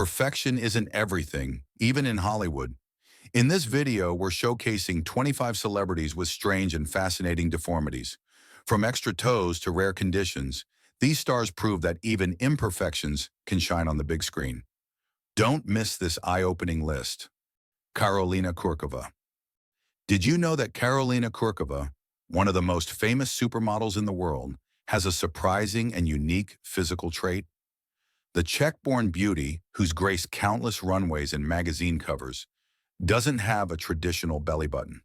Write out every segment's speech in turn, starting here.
Perfection isn't everything, even in Hollywood. In this video, we're showcasing 25 celebrities with strange and fascinating deformities. From extra toes to rare conditions, these stars prove that even imperfections can shine on the big screen. Don't miss this eye-opening list. Kolina Kova. Did you know that Kolina Kova, one of the most famous supermodels in the world, has a surprising and unique physical trait? The Czech-born beauty, who's graced countless runways and magazine covers, doesn't have a traditional belly button.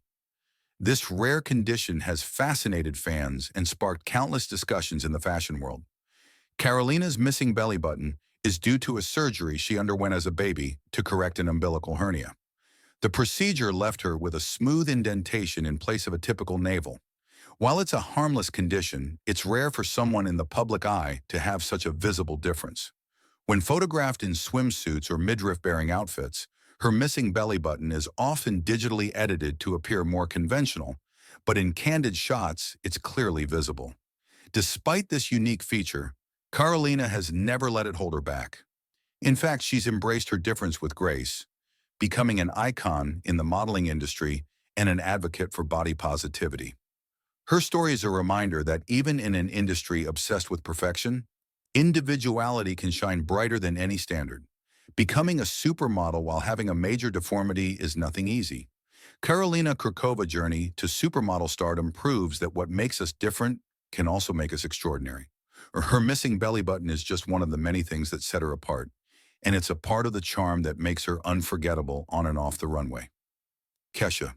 This rare condition has fascinated fans and sparked countless discussions in the fashion world. Kolina's missing belly button is due to a surgery she underwent as a baby to correct an umbilical hernia. The procedure left her with a smooth indentation in place of a typical navel. While it's a harmless condition, it's rare for someone in the public eye to have such a visible difference. When photographed in swimsuits or midriff-bearing outfits, her missing belly button is often digitally edited to appear more conventional, but in candid shots, it's clearly visible. Despite this unique feature, Kolina has never let it hold her back. In fact, she's embraced her difference with grace, becoming an icon in the modeling industry and an advocate for body positivity. Her story is a reminder that even in an industry obsessed with perfection, individuality can shine brighter than any standard. Becoming a supermodel while having a major deformity is nothing easy. Kolina Kova's journey to supermodel stardom proves that what makes us different can also make us extraordinary. Her missing belly button is just one of the many things that set her apart, and it's a part of the charm that makes her unforgettable on and off the runway. Kesha.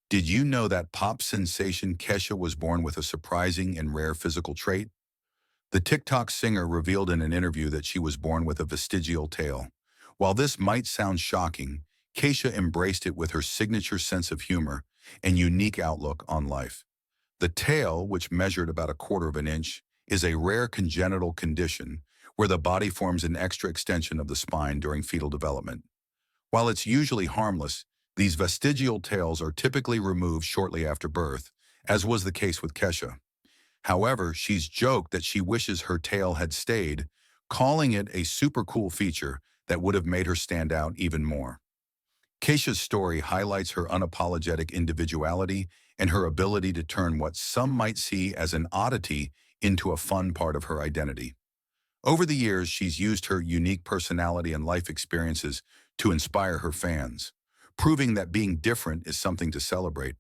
Did you know that pop sensation Kesha was born with a surprising and rare physical trait? The TikTok singer revealed in an interview that she was born with a vestigial tail. While this might sound shocking, Kesha embraced it with her signature sense of humor and unique outlook on life. The tail, which measured about 1/4 of an inch, is a rare congenital condition where the body forms an extra extension of the spine during fetal development. While it's usually harmless, these vestigial tails are typically removed shortly after birth, as was the case with Kesha. However, she's joked that she wishes her tail had stayed, calling it a super cool feature that would have made her stand out even more. Kesha's story highlights her unapologetic individuality and her ability to turn what some might see as an oddity into a fun part of her identity. Over the years, she's used her unique personality and life experiences to inspire her fans, proving that being different is something to celebrate.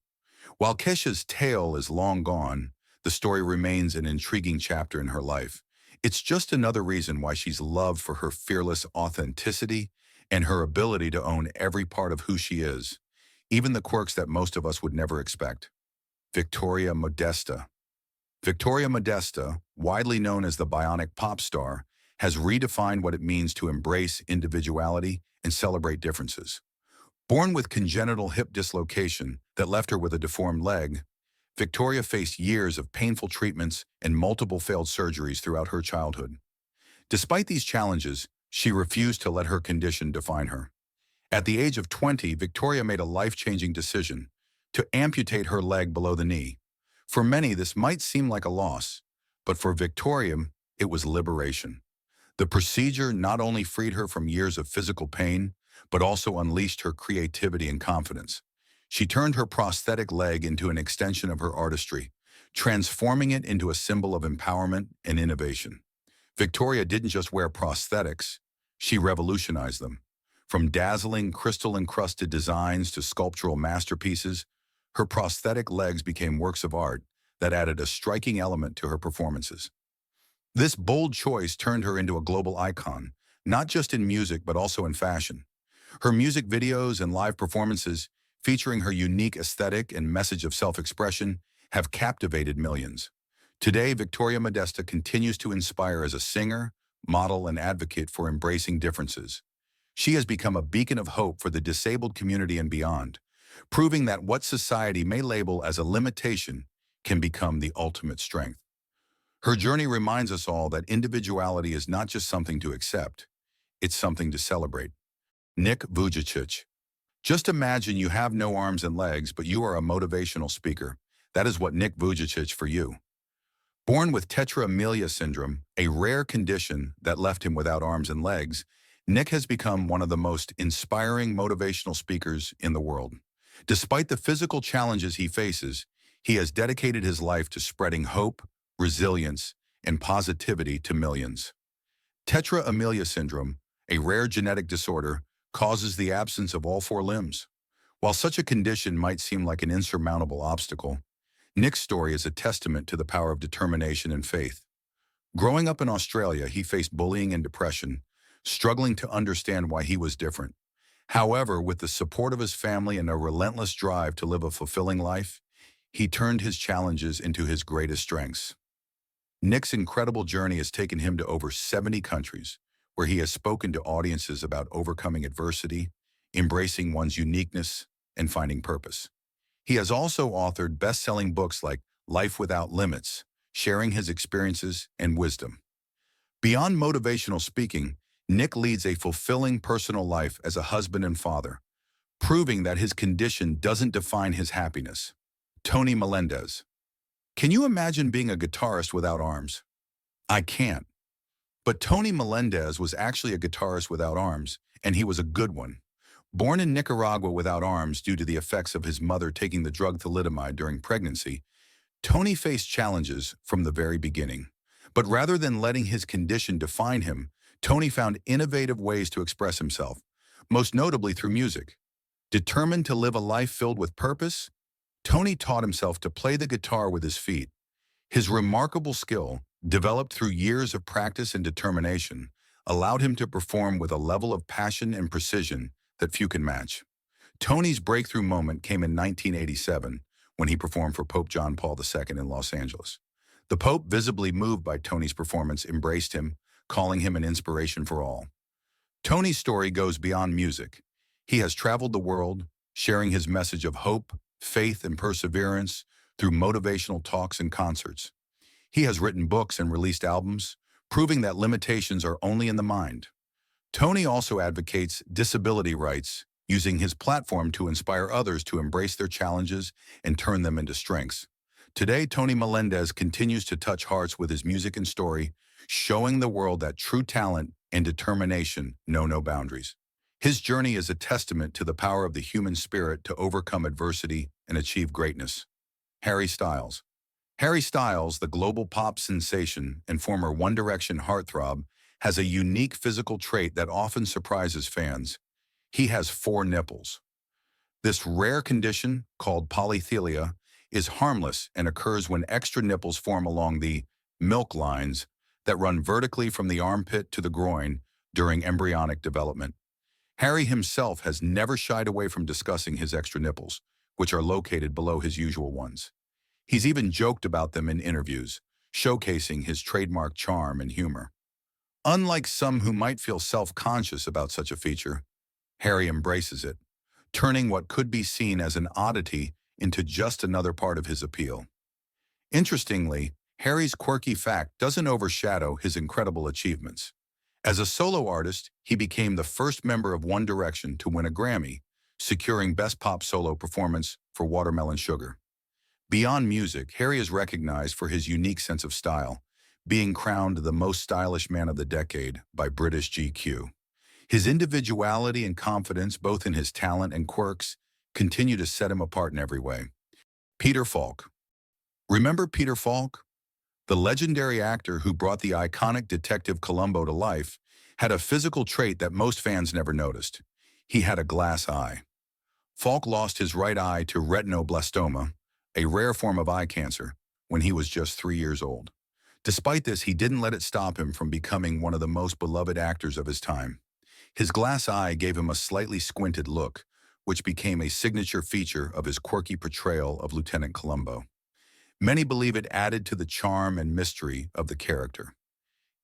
While Kesha's tail is long gone, the story remains an intriguing chapter in her life. It's just another reason why she's loved for her fearless authenticity and her ability to own every part of who she is, even the quirks that most of us would never expect. Modesta. Modesta, widely known as the bionic pop star, has redefined what it means to embrace individuality and celebrate differences. Born with congenital hip dislocation that left her with a deformed leg, Victoria faced years of painful treatments and multiple failed surgeries throughout her childhood. Despite these challenges, she refused to let her condition define her. At the age of 20, Victoria made a life-changing decision to amputate her leg below the knee. For many, this might seem like a loss, but for Victoria, it was liberation. The procedure not only freed her from years of physical pain, but also unleashed her creativity and confidence. She turned her prosthetic leg into an extension of her artistry, transforming it into a symbol of empowerment and innovation. Victoria didn't just wear prosthetics, she revolutionized them. From dazzling crystal-encrusted designs to sculptural masterpieces, her prosthetic legs became works of art that added a striking element to her performances. This bold choice turned her into a global icon, not just in music but also in fashion. Her music videos and live performances, featuring her unique aesthetic and message of self-expression, have captivated millions. Today, Modesta continues to inspire as a singer, model, and advocate for embracing differences. She has become a beacon of hope for the disabled community and beyond, proving that what society may label as a limitation can become the ultimate strength. Her journey reminds us all that individuality is not just something to accept, it's something to celebrate. Vuii. Just imagine you have no arms and legs, but you are a motivational speaker. That is what Vuii for you. Born with tetraamelia syndrome, a rare condition that left him without arms and legs, Nick has become one of the most inspiring motivational speakers in the world. Despite the physical challenges he faces, he has dedicated his life to spreading hope, resilience, and positivity to millions. Tetra amelia syndrome, a rare genetic disorder, causes the absence of all four limbs. While such a condition might seem like an insurmountable obstacle, Nick's story is a testament to the power of determination and faith. Growing up in Australia, he faced bullying and depression, struggling to understand why he was different. However, with the support of his family and a relentless drive to live a fulfilling life, he turned his challenges into his greatest strengths. Nick's incredible journey has taken him to over 70 countries, where he has spoken to audiences about overcoming adversity, embracing one's uniqueness, and finding purpose. He has also authored best-selling books like Life Without Limits, sharing his experiences and wisdom. Beyond motivational speaking, Nick leads a fulfilling personal life as a husband and father, proving that his condition doesn't define his happiness. Tony Melendez. Can you imagine being a guitarist without arms? I can't. But Tony Melendez was actually a guitarist without arms, and he was a good one. Born in Nicaragua without arms due to the effects of his mother taking the drug thalidomide during pregnancy, Tony faced challenges from the very beginning. But rather than letting his condition define him, Tony found innovative ways to express himself, most notably through music. Determined to live a life filled with purpose, Tony taught himself to play the guitar with his feet. His remarkable skill, developed through years of practice and determination, allowed him to perform with a level of passion and precision that few can match. Tony's breakthrough moment came in 1987 when he performed for Pope John Paul II in Los Angeles. The Pope, visibly moved by Tony's performance, embraced him, calling him an inspiration for all. Tony's story goes beyond music. He has traveled the world, sharing his message of hope, faith, and perseverance through motivational talks and concerts. He has written books and released albums, proving that limitations are only in the mind. Tony also advocates disability rights, using his platform to inspire others to embrace their challenges and turn them into strengths. Today, Tony Melendez continues to touch hearts with his music and story, showing the world that true talent and determination know no boundaries. His journey is a testament to the power of the human spirit to overcome adversity and achieve greatness. Harry Styles. Harry Styles, the global pop sensation and former One Direction heartthrob, has a unique physical trait that often surprises fans. He has 4 nipples. This rare condition, called polythelia, is harmless and occurs when extra nipples form along the milk lines that run vertically from the armpit to the groin during embryonic development. Harry himself has never shied away from discussing his extra nipples, which are located below his usual ones. He's even joked about them in interviews, showcasing his trademark charm and humor. Unlike some who might feel self-conscious about such a feature, Harry embraces it, turning what could be seen as an oddity into just another part of his appeal. Interestingly, Harry's quirky fact doesn't overshadow his incredible achievements. As a solo artist, he became the first member of One Direction to win a Grammy, securing Best Pop Solo Performance for Watermelon Sugar. Beyond music, Harry is recognized for his unique sense of style, being crowned the most stylish man of the decade by British GQ. His individuality and confidence, both in his talent and quirks, continue to set him apart in every way. Peter Faulk. Remember Peter Faulk? The legendary actor who brought the iconic Detective Columbo to life had a physical trait that most fans never noticed. He had a glass eye. Faulk lost his right eye to retinoblastoma, a rare form of eye cancer, when he was just 3 years old. Despite this, he didn't let it stop him from becoming one of the most beloved actors of his time. His glass eye gave him a slightly squinted look, which became a signature feature of his quirky portrayal of Lieutenant Columbo. Many believe it added to the charm and mystery of the character.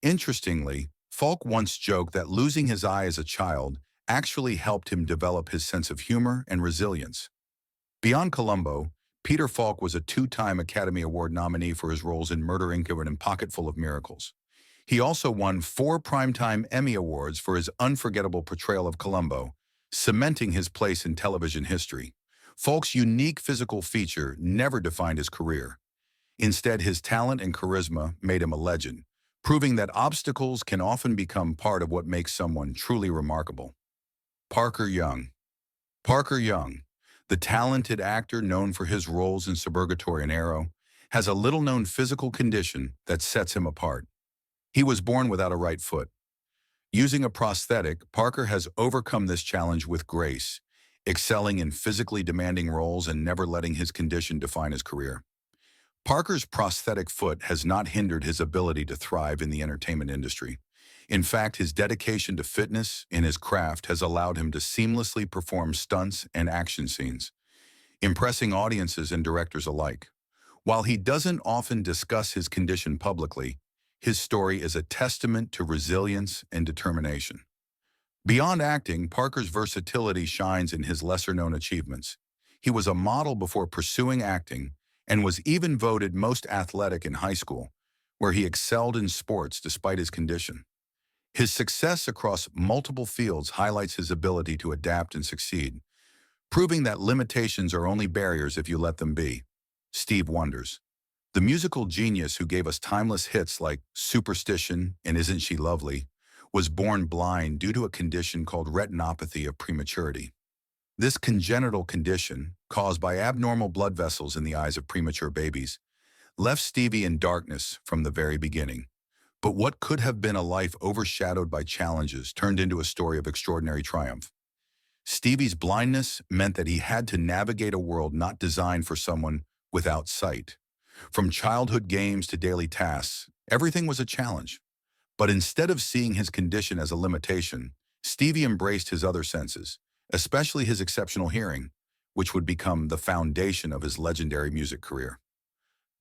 Interestingly, Faulk once joked that losing his eye as a child actually helped him develop his sense of humor and resilience. Beyond Columbo, Peter Faulk was a 2-time Academy Award nominee for his roles in Murder, Inc. and Pocketful of Miracles. He also won 4 Primetime Emmy Awards for his unforgettable portrayal of Columbo, cementing his place in television history. Faulk's unique physical feature never defined his career. Instead, his talent and charisma made him a legend, proving that obstacles can often become part of what makes someone truly remarkable. Parker Young. Parker Young, the talented actor known for his roles in Suburgatory and Arrow, has a little-known physical condition that sets him apart. He was born without a right foot. Using a prosthetic, Parker has overcome this challenge with grace, excelling in physically demanding roles and never letting his condition define his career. Parker's prosthetic foot has not hindered his ability to thrive in the entertainment industry. In fact, his dedication to fitness and his craft has allowed him to seamlessly perform stunts and action scenes, impressing audiences and directors alike. While he doesn't often discuss his condition publicly, his story is a testament to resilience and determination. Beyond acting, Parker's versatility shines in his lesser-known achievements. He was a model before pursuing acting and was even voted most athletic in high school, where he excelled in sports despite his condition. His success across multiple fields highlights his ability to adapt and succeed, proving that limitations are only barriers if you let them be. Stevie Wonder, the musical genius who gave us timeless hits like Superstition and Isn't She Lovely, was born blind due to a condition called retinopathy of prematurity. This congenital condition, caused by abnormal blood vessels in the eyes of premature babies, left Stevie in darkness from the very beginning. But what could have been a life overshadowed by challenges turned into a story of extraordinary triumph. Stevie's blindness meant that he had to navigate a world not designed for someone without sight. From childhood games to daily tasks, everything was a challenge. But instead of seeing his condition as a limitation, Stevie embraced his other senses, especially his exceptional hearing, which would become the foundation of his legendary music career.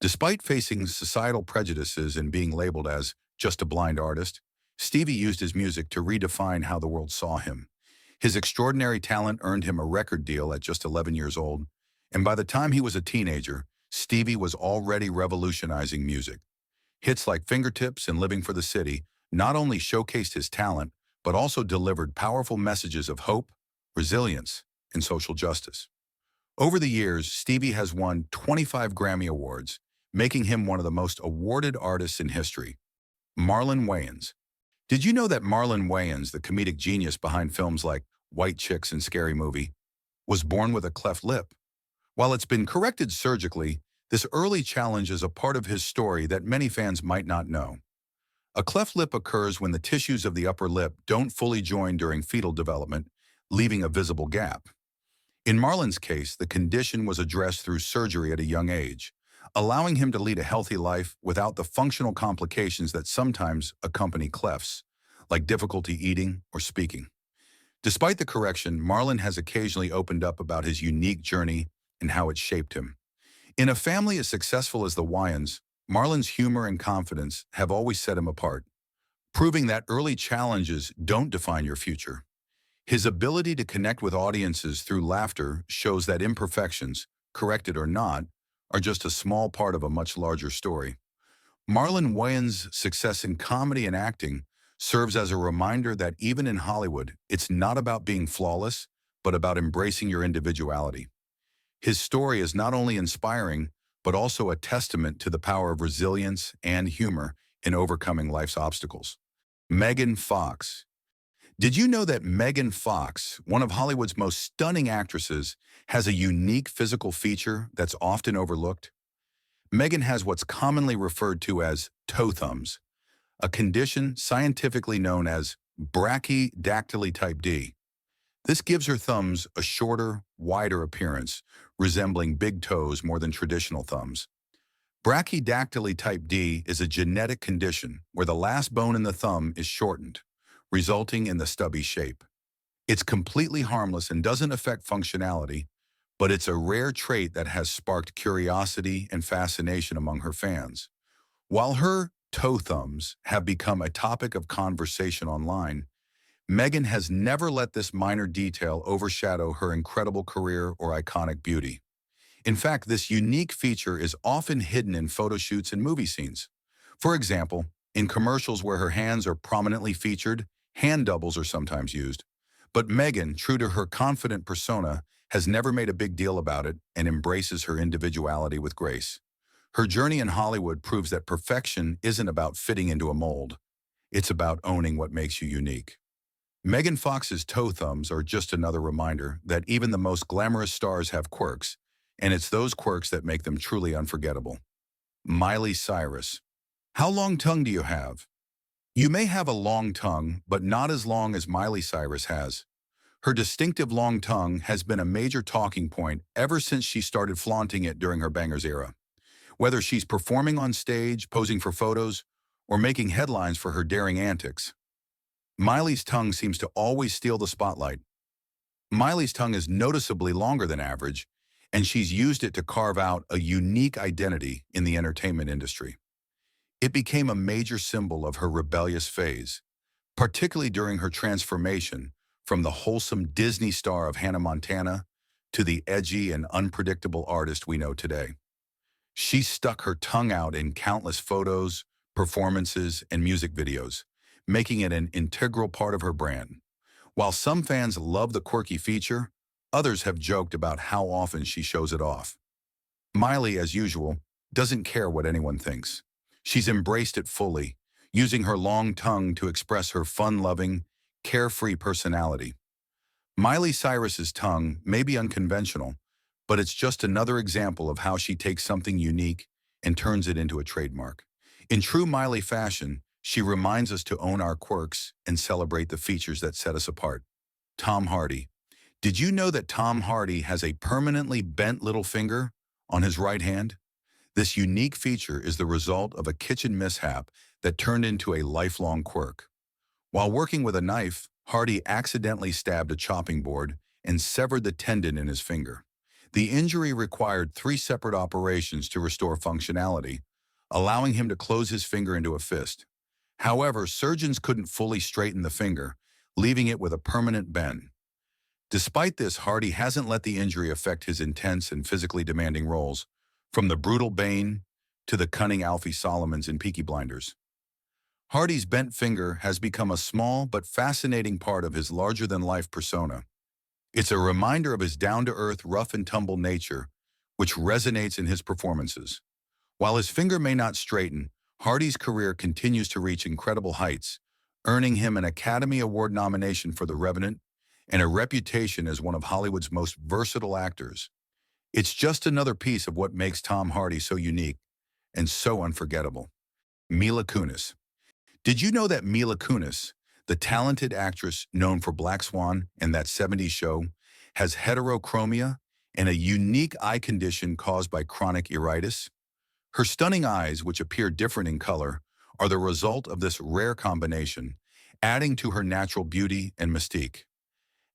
Despite facing societal prejudices and being labeled as just a blind artist, Stevie used his music to redefine how the world saw him. His extraordinary talent earned him a record deal at just 11 years old, and by the time he was a teenager, Stevie was already revolutionizing music. Hits like Fingertips and Living for the City not only showcased his talent, but also delivered powerful messages of hope, resilience, and social justice. Over the years, Stevie has won 25 Grammy Awards, making him one of the most awarded artists in history. Marlon Wayans. Did you know that Marlon Wayans, the comedic genius behind films like White Chicks and Scary Movie, was born with a cleft lip? While it's been corrected surgically, this early challenge is a part of his story that many fans might not know. A cleft lip occurs when the tissues of the upper lip don't fully join during fetal development, leaving a visible gap. In Marlon's case, the condition was addressed through surgery at a young age, allowing him to lead a healthy life without the functional complications that sometimes accompany clefts, like difficulty eating or speaking. Despite the correction, Marlon has occasionally opened up about his unique journey and how it shaped him. In a family as successful as the Wayans, Marlon's humor and confidence have always set him apart, proving that early challenges don't define your future. His ability to connect with audiences through laughter shows that imperfections, corrected or not, are just a small part of a much larger story. Marlon Wayans' success in comedy and acting serves as a reminder that even in Hollywood, it's not about being flawless, but about embracing your individuality. His story is not only inspiring, but also a testament to the power of resilience and humor in overcoming life's obstacles. Megan Fox. Did you know that Megan Fox, one of Hollywood's most stunning actresses, has a unique physical feature that's often overlooked? Megan has what's commonly referred to as toe thumbs, a condition scientifically known as brachydactyly type D. This gives her thumbs a shorter, wider appearance, resembling big toes more than traditional thumbs. Brachydactyly type D is a genetic condition where the last bone in the thumb is shortened, resulting in the stubby shape. It's completely harmless and doesn't affect functionality, but it's a rare trait that has sparked curiosity and fascination among her fans. While her toe thumbs have become a topic of conversation online, Megan has never let this minor detail overshadow her incredible career or iconic beauty. In fact, this unique feature is often hidden in photo shoots and movie scenes. For example, in commercials where her hands are prominently featured, hand doubles are sometimes used. But Megan, true to her confident persona, has never made a big deal about it and embraces her individuality with grace. Her journey in Hollywood proves that perfection isn't about fitting into a mold. It's about owning what makes you unique. Megan Fox's toe thumbs are just another reminder that even the most glamorous stars have quirks, and it's those quirks that make them truly unforgettable. Miley Cyrus. How long tongue do you have? You may have a long tongue, but not as long as Miley Cyrus has. Her distinctive long tongue has been a major talking point ever since she started flaunting it during her bangers era. Whether she's performing on stage, posing for photos, or making headlines for her daring antics, Miley's tongue seems to always steal the spotlight. Miley's tongue is noticeably longer than average, and she's used it to carve out a unique identity in the entertainment industry. It became a major symbol of her rebellious phase, particularly during her transformation from the wholesome Disney star of Hannah Montana to the edgy and unpredictable artist we know today. She stuck her tongue out in countless photos, performances, and music videos, making it an integral part of her brand. While some fans love the quirky feature, others have joked about how often she shows it off. Miley, as usual, doesn't care what anyone thinks. She's embraced it fully, using her long tongue to express her fun-loving, carefree personality. Miley Cyrus's tongue may be unconventional, but it's just another example of how she takes something unique and turns it into a trademark. In true Miley fashion, she reminds us to own our quirks and celebrate the features that set us apart. Tom Hardy. Did you know that Tom Hardy has a permanently bent little finger on his right hand? This unique feature is the result of a kitchen mishap that turned into a lifelong quirk. While working with a knife, Hardy accidentally stabbed a chopping board and severed the tendon in his finger. The injury required 3 separate operations to restore functionality, allowing him to close his finger into a fist. However, surgeons couldn't fully straighten the finger, leaving it with a permanent bend. Despite this, Hardy hasn't let the injury affect his intense and physically demanding roles, from the brutal Bane to the cunning Alfie Solomons in Peaky Blinders. Hardy's bent finger has become a small but fascinating part of his larger-than-life persona. It's a reminder of his down-to-earth, rough-and-tumble nature, which resonates in his performances. While his finger may not straighten, Hardy's career continues to reach incredible heights, earning him an Academy Award nomination for The Revenant and a reputation as one of Hollywood's most versatile actors. It's just another piece of what makes Tom Hardy so unique and so unforgettable. Mila Kunis. Did you know that Mila Kunis, the talented actress known for Black Swan and That 70s Show, has heterochromia and a unique eye condition caused by chronic iritis? Her stunning eyes, which appear different in color, are the result of this rare combination, adding to her natural beauty and mystique.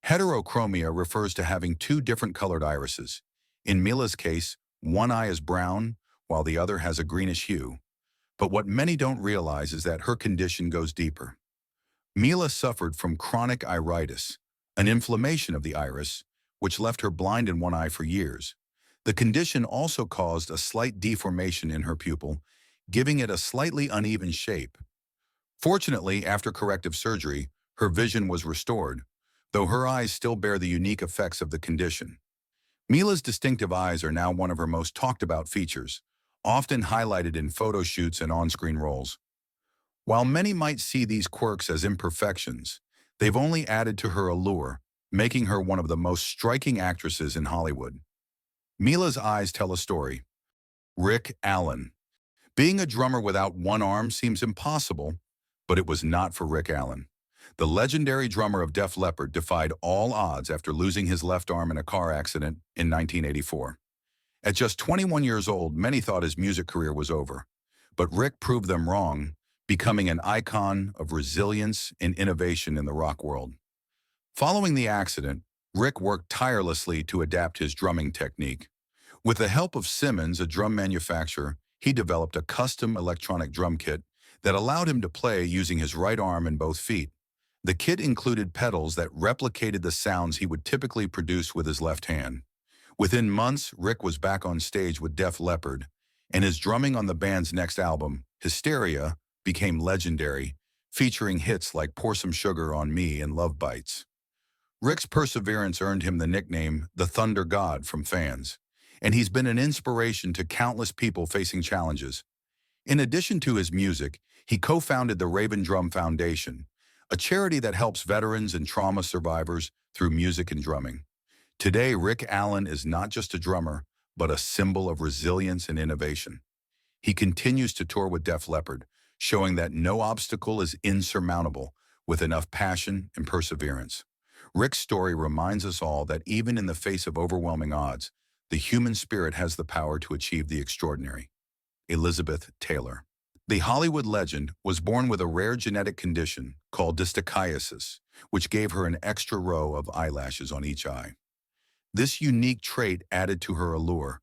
Heterochromia refers to having 2 different colored irises. In Mila's case, one eye is brown, while the other has a greenish hue. But what many don't realize is that her condition goes deeper. Mila suffered from chronic iritis, an inflammation of the iris, which left her blind in one eye for years. The condition also caused a slight deformation in her pupil, giving it a slightly uneven shape. Fortunately, after corrective surgery, her vision was restored, though her eyes still bear the unique effects of the condition. Mila's distinctive eyes are now one of her most talked-about features, often highlighted in photo shoots and on-screen roles. While many might see these quirks as imperfections, they've only added to her allure, making her one of the most striking actresses in Hollywood. Mila's eyes tell a story. Rick Allen. Being a drummer without one arm seems impossible, but it was not for Rick Allen. The legendary drummer of Def Leppard defied all odds after losing his left arm in a car accident in 1984. At just 21 years old, many thought his music career was over, but Rick proved them wrong, becoming an icon of resilience and innovation in the rock world. Following the accident, Rick worked tirelessly to adapt his drumming technique. With the help of Simmons, a drum manufacturer, he developed a custom electronic drum kit that allowed him to play using his right arm and both feet. The kit included pedals that replicated the sounds he would typically produce with his left hand. Within months, Rick was back on stage with Def Leppard, and his drumming on the band's next album, Hysteria, became legendary, featuring hits like Pour Some Sugar on Me and Love Bites. Rick's perseverance earned him the nickname the Thunder God from fans. and he's been an inspiration to countless people facing challenges. In addition to his music, he co-founded the Raven Drum Foundation, a charity that helps veterans and trauma survivors through music and drumming. Today, Rick Allen is not just a drummer, but a symbol of resilience and innovation. He continues to tour with Def Leppard, showing that no obstacle is insurmountable with enough passion and perseverance. Rick's story reminds us all that even in the face of overwhelming odds, the human spirit has the power to achieve the extraordinary. Elizabeth Taylor. The Hollywood legend was born with a rare genetic condition called dystochiasis, which gave her an extra row of eyelashes on each eye. This unique trait added to her allure,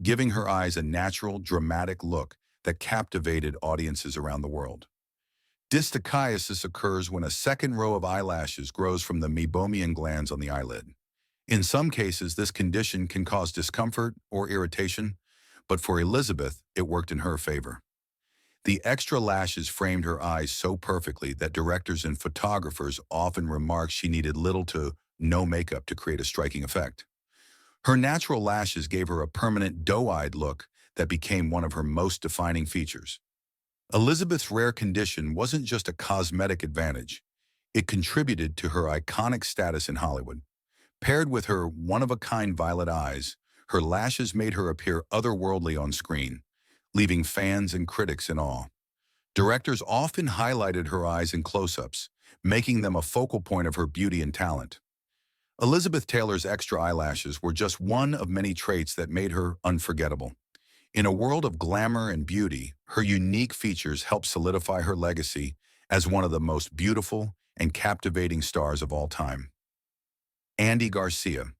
giving her eyes a natural, dramatic look that captivated audiences around the world. Dystochiasis occurs when a second row of eyelashes grows from the meibomian glands on the eyelid. In some cases, this condition can cause discomfort or irritation, but for Elizabeth, it worked in her favor. The extra lashes framed her eyes so perfectly that directors and photographers often remarked she needed little to no makeup to create a striking effect. Her natural lashes gave her a permanent doe-eyed look that became one of her most defining features. Elizabeth's rare condition wasn't just a cosmetic advantage. It contributed to her iconic status in Hollywood. Paired with her one-of-a-kind violet eyes, her lashes made her appear otherworldly on screen, leaving fans and critics in awe. Directors often highlighted her eyes in close-ups, making them a focal point of her beauty and talent. Elizabeth Taylor's extra eyelashes were just one of many traits that made her unforgettable. In a world of glamour and beauty, her unique features helped solidify her legacy as one of the most beautiful and captivating stars of all time. Andy Garcia.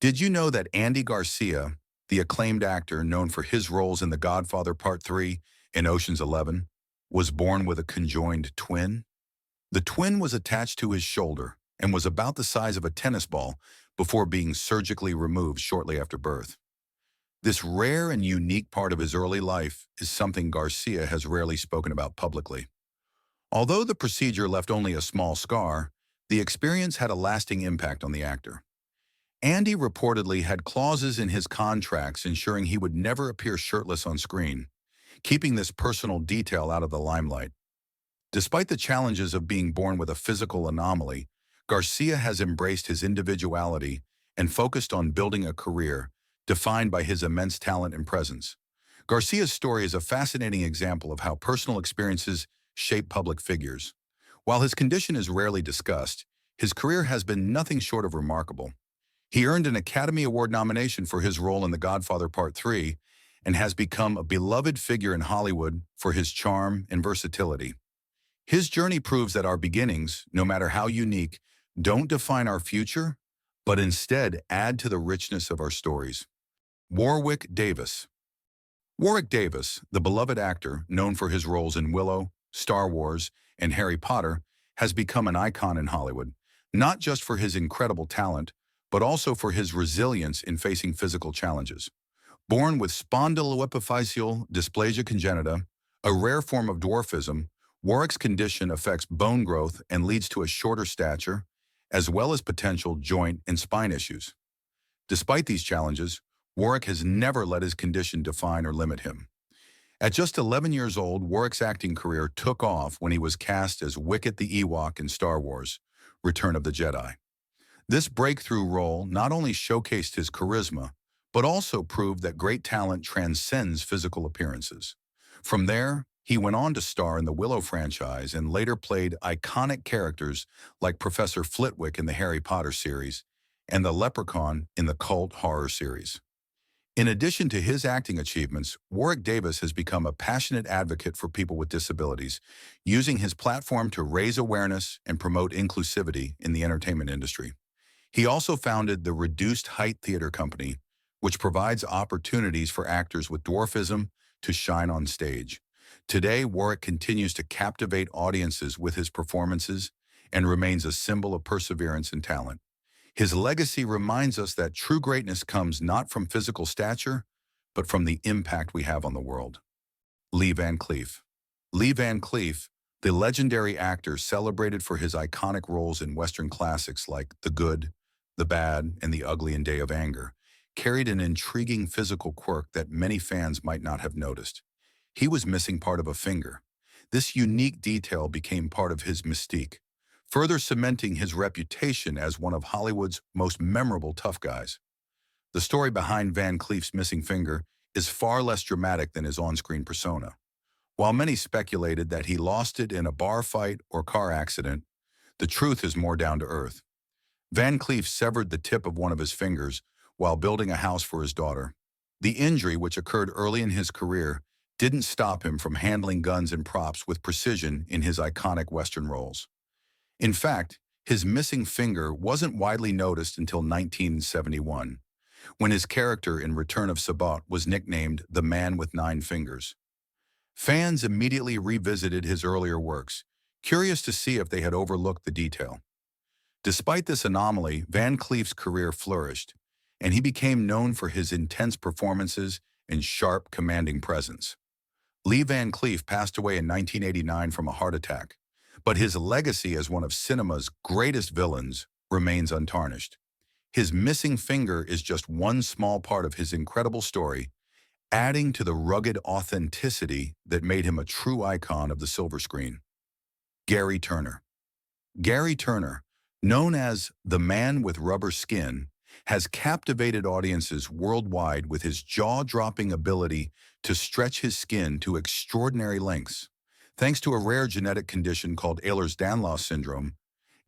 Did you know that Andy Garcia, the acclaimed actor known for his roles in The Godfather Part 3 and Ocean's 11, was born with a conjoined twin? The twin was attached to his shoulder and was about the size of a tennis ball before being surgically removed shortly after birth. This rare and unique part of his early life is something Garcia has rarely spoken about publicly. Although the procedure left only a small scar, the experience had a lasting impact on the actor. Andy reportedly had clauses in his contracts ensuring he would never appear shirtless on screen, keeping this personal detail out of the limelight. Despite the challenges of being born with a physical anomaly, Garcia has embraced his individuality and focused on building a career defined by his immense talent and presence. Garcia's story is a fascinating example of how personal experiences shape public figures. While his condition is rarely discussed, his career has been nothing short of remarkable. He earned an Academy Award nomination for his role in The Godfather Part 3 and has become a beloved figure in Hollywood for his charm and versatility. His journey proves that our beginnings, no matter how unique, don't define our future, but instead add to the richness of our stories. Warwick Davis. Warwick Davis, the beloved actor known for his roles in Willow, Star Wars, and Harry Potter, has become an icon in Hollywood, not just for his incredible talent, but also for his resilience in facing physical challenges. Born with spondyloepiphyseal dysplasia congenita, a rare form of dwarfism, Warwick's condition affects bone growth and leads to a shorter stature, as well as potential joint and spine issues. Despite these challenges, Warwick has never let his condition define or limit him. At just 11 years old, Warwick's acting career took off when he was cast as Wicket the Ewok in Star Wars: Return of the Jedi. This breakthrough role not only showcased his charisma, but also proved that great talent transcends physical appearances. From there, he went on to star in the Willow franchise and later played iconic characters like Professor Flitwick in the Harry Potter series and the Leprechaun in the cult horror series. In addition to his acting achievements, Warwick Davis has become a passionate advocate for people with disabilities, using his platform to raise awareness and promote inclusivity in the entertainment industry. He also founded the Reduced Height Theater Company, which provides opportunities for actors with dwarfism to shine on stage. Today, Warwick continues to captivate audiences with his performances and remains a symbol of perseverance and talent. His legacy reminds us that true greatness comes not from physical stature, but from the impact we have on the world. Lee Van Cleef. Lee Van Cleef, the legendary actor celebrated for his iconic roles in Western classics like The Good, The Bad, and The Ugly and Day of Anger, carried an intriguing physical quirk that many fans might not have noticed. He was missing part of a finger. This unique detail became part of his mystique, further cementing his reputation as one of Hollywood's most memorable tough guys. The story behind Van Cleef's missing finger is far less dramatic than his on-screen persona. While many speculated that he lost it in a bar fight or car accident, the truth is more down to earth. Van Cleef severed the tip of one of his fingers while building a house for his daughter. The injury, which occurred early in his career, didn't stop him from handling guns and props with precision in his iconic Western roles. In fact, his missing finger wasn't widely noticed until 1971, when his character in Return of Sabbat was nicknamed the Man with Nine Fingers. Fans immediately revisited his earlier works, curious to see if they had overlooked the detail. Despite this anomaly, Van Cleef's career flourished, and he became known for his intense performances and sharp, commanding presence. Lee Van Cleef passed away in 1989 from a heart attack, but his legacy as one of cinema's greatest villains remains untarnished. His missing finger is just one small part of his incredible story, adding to the rugged authenticity that made him a true icon of the silver screen. Gary Turner. Gary Turner, known as the Man with Rubber Skin, has captivated audiences worldwide with his jaw-dropping ability to stretch his skin to extraordinary lengths. Thanks to a rare genetic condition called Ehlers-Danlos syndrome,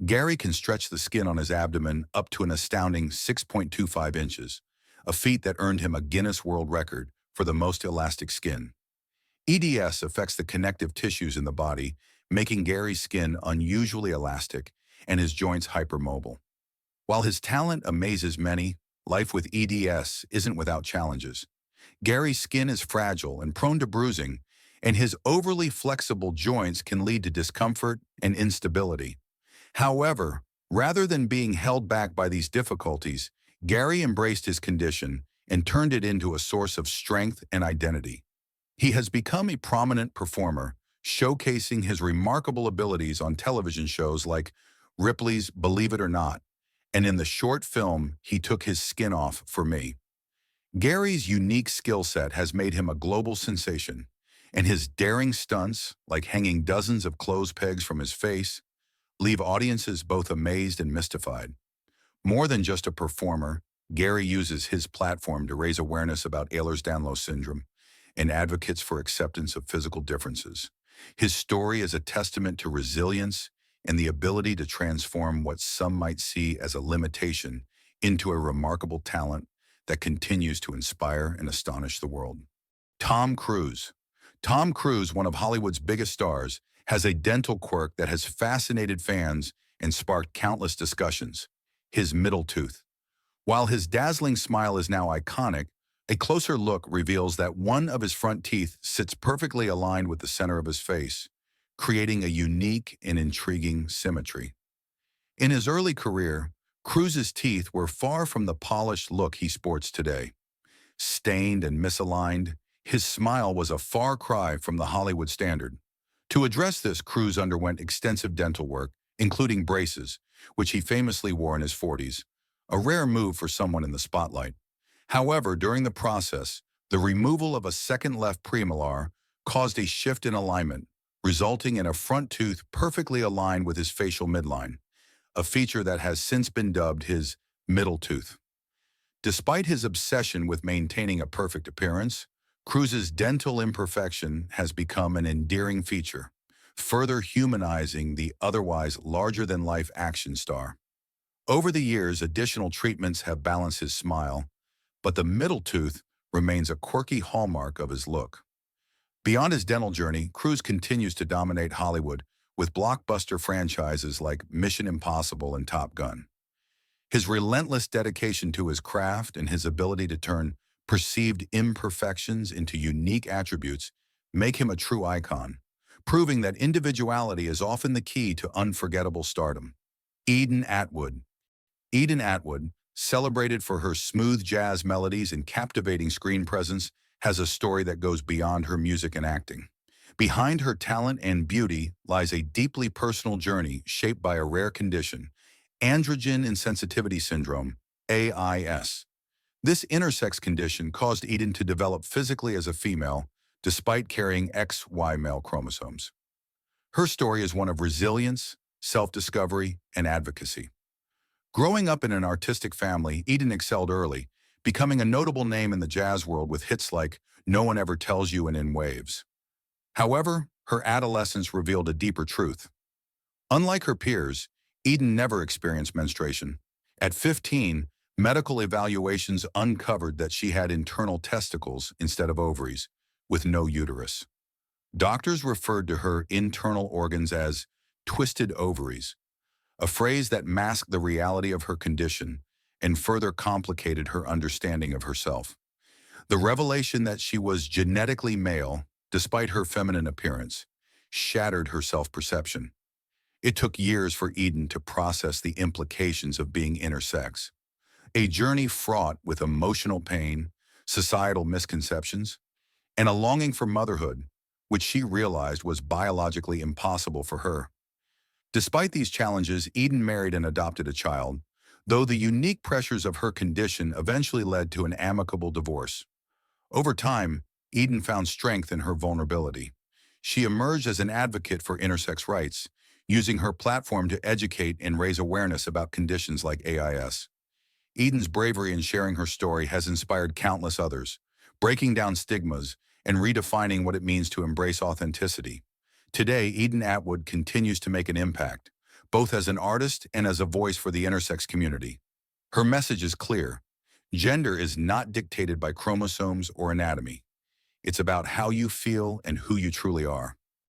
Gary can stretch the skin on his abdomen up to an astounding 6.25 inches, a feat that earned him a Guinness World Record for the most elastic skin. EDS affects the connective tissues in the body, making Gary's skin unusually elastic and his joints hypermobile. While his talent amazes many, life with EDS isn't without challenges. Gary's skin is fragile and prone to bruising, and his overly flexible joints can lead to discomfort and instability. However, rather than being held back by these difficulties, Gary embraced his condition and turned it into a source of strength and identity. He has become a prominent performer, showcasing his remarkable abilities on television shows like Ripley's Believe It or Not, and in the short film He Took His Skin Off for Me. Gary's unique skill set has made him a global sensation, and his daring stunts, like hanging dozens of clothes pegs from his face, leave audiences both amazed and mystified. More than just a performer, Gary uses his platform to raise awareness about Ehlers-Danlos syndrome and advocates for acceptance of physical differences. His story is a testament to resilience and the ability to transform what some might see as a limitation into a remarkable talent that continues to inspire and astonish the world. Tom Cruise. Tom Cruise, one of Hollywood's biggest stars, has a dental quirk that has fascinated fans and sparked countless discussions: his middle tooth. While his dazzling smile is now iconic, a closer look reveals that one of his front teeth sits perfectly aligned with the center of his face, creating a unique and intriguing symmetry. In his early career, Cruise's teeth were far from the polished look he sports today. Stained and misaligned, his smile was a far cry from the Hollywood standard. To address this, Cruz underwent extensive dental work, including braces, which he famously wore in his 40s, a rare move for someone in the spotlight. However, during the process, the removal of a second left premolar caused a shift in alignment, resulting in a front tooth perfectly aligned with his facial midline, a feature that has since been dubbed his middle tooth. Despite his obsession with maintaining a perfect appearance, Cruz's dental imperfection has become an endearing feature, further humanizing the otherwise larger-than-life action star. Over the years, additional treatments have balanced his smile, but the middle tooth remains a quirky hallmark of his look. Beyond his dental journey, Cruz continues to dominate Hollywood with blockbuster franchises like Mission Impossible and Top Gun. His relentless dedication to his craft and his ability to turn perceived imperfections into unique attributes make him a true icon, proving that individuality is often the key to unforgettable stardom. Eden Atwood. Eden Atwood, celebrated for her smooth jazz melodies and captivating screen presence, has a story that goes beyond her music and acting. Behind her talent and beauty lies a deeply personal journey shaped by a rare condition, androgen insensitivity syndrome, AIS. This intersex condition caused Eden to develop physically as a female, despite carrying XY male chromosomes. Her story is one of resilience, self-discovery, and advocacy. Growing up in an artistic family, Eden excelled early, becoming a notable name in the jazz world with hits like No One Ever Tells You and In Waves. However, her adolescence revealed a deeper truth. Unlike her peers, Eden never experienced menstruation. At 15, medical evaluations uncovered that she had internal testicles instead of ovaries, with no uterus. Doctors referred to her internal organs as twisted ovaries, a phrase that masked the reality of her condition and further complicated her understanding of herself. The revelation that she was genetically male, despite her feminine appearance, shattered her self-perception. It took years for Eden to process the implications of being intersex, a journey fraught with emotional pain, societal misconceptions, and a longing for motherhood, which she realized was biologically impossible for her. Despite these challenges, Eden married and adopted a child, though the unique pressures of her condition eventually led to an amicable divorce. Over time, Eden found strength in her vulnerability. She emerged as an advocate for intersex rights, using her platform to educate and raise awareness about conditions like AIS. Eden's bravery in sharing her story has inspired countless others, breaking down stigmas and redefining what it means to embrace authenticity. Today, Eden Atwood continues to make an impact, both as an artist and as a voice for the intersex community. Her message is clear. Gender is not dictated by chromosomes or anatomy. It's about how you feel and who you truly are.